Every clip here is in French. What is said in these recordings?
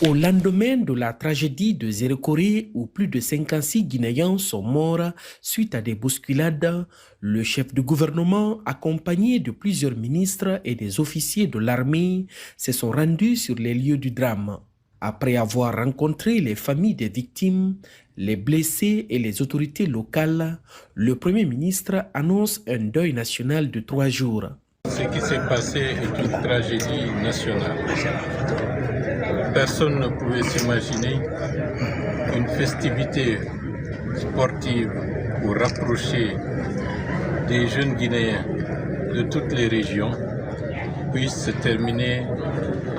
Au lendemain de la tragédie de Zérekoré, où plus de 56 Guinéens sont morts suite à des bousculades, le chef du gouvernement, accompagné de plusieurs ministres et des officiers de l'armée, se sont rendus sur les lieux du drame. Après avoir rencontré les familles des victimes, les blessés et les autorités locales, le Premier ministre annonce un deuil national de 3 jours. Ce qui s'est passé est une tragédie nationale. Personne ne pouvait s'imaginer qu'une festivité sportive pour rapprocher des jeunes Guinéens de toutes les régions puisse se terminer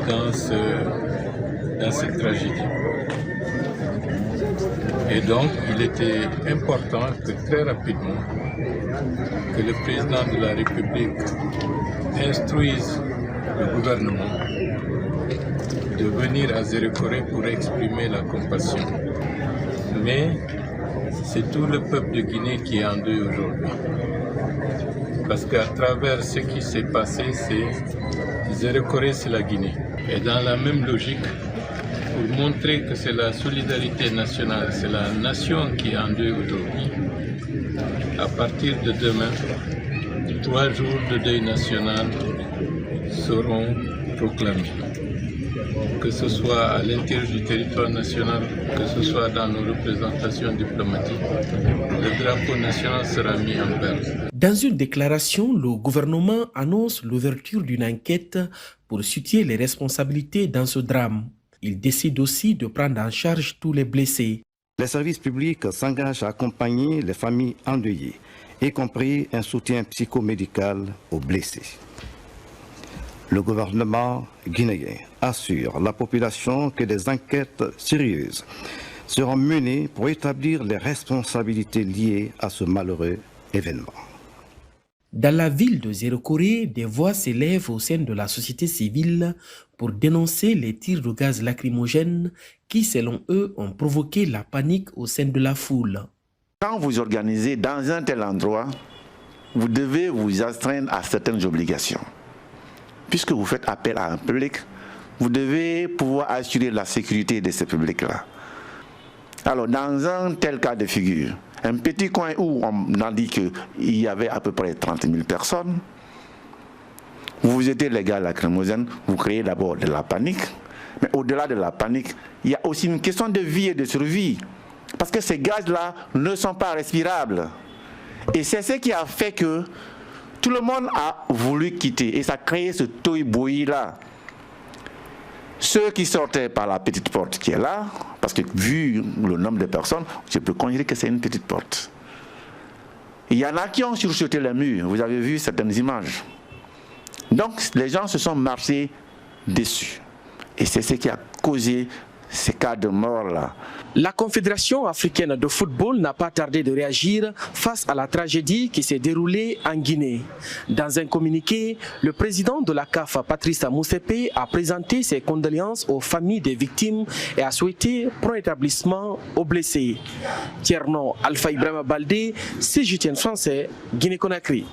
dans cette tragédie. Et donc, il était important que très rapidement, que le président de la République instruise le gouvernement de venir à Zérekoré pour exprimer la compassion. Mais c'est tout le peuple de Guinée qui est en deuil aujourd'hui. Parce qu'à travers ce qui s'est passé, Zérekoré, c'est la Guinée. Et dans la même logique, pour montrer que c'est la solidarité nationale, c'est la nation qui est en deuil aujourd'hui, à partir de demain, 3 jours de deuil national seront proclamés. Que ce soit à l'intérieur du territoire national, que ce soit dans nos représentations diplomatiques, le drapeau national sera mis en berne. Dans une déclaration, le gouvernement annonce l'ouverture d'une enquête pour situer les responsabilités dans ce drame. Il décide aussi de prendre en charge tous les blessés. Les services publics s'engagent à accompagner les familles endeuillées, y compris un soutien psychomédical aux blessés. Le gouvernement guinéen assure la population que des enquêtes sérieuses seront menées pour établir les responsabilités liées à ce malheureux événement. Dans la ville de Zérekoré, des voix s'élèvent au sein de la société civile pour dénoncer les tirs de gaz lacrymogène qui, selon eux, ont provoqué la panique au sein de la foule. Quand vous organisez dans un tel endroit, vous devez vous astreindre à certaines obligations. Puisque vous faites appel à un public, vous devez pouvoir assurer la sécurité de ce public-là. Alors, dans un tel cas de figure, un petit coin où on a dit qu'il y avait à peu près 30 000 personnes, vous étiez les gars lacrymogènes, vous créez d'abord de la panique, mais au-delà de la panique, il y a aussi une question de vie et de survie. Parce que ces gaz-là ne sont pas respirables. Et c'est ce qui a fait que tout le monde a voulu quitter et ça a créé ce tohu-bohi-là. Ceux qui sortaient par la petite porte qui est là, parce que vu le nombre de personnes, je peux considérer que c'est une petite porte. Il y en a qui ont surchuté les murs, vous avez vu certaines images. Donc les gens se sont marchés dessus. Et c'est ce qui a causé ces cas de mort-là. La Confédération africaine de football n'a pas tardé de réagir face à la tragédie qui s'est déroulée en Guinée. Dans un communiqué, le président de la CAF, Patrice Motsepe, a présenté ses condoléances aux familles des victimes et a souhaité prompt rétablissement aux blessés. Tierno Alpha Ibrahima Baldé, CGTN français, Guinée-Conakry.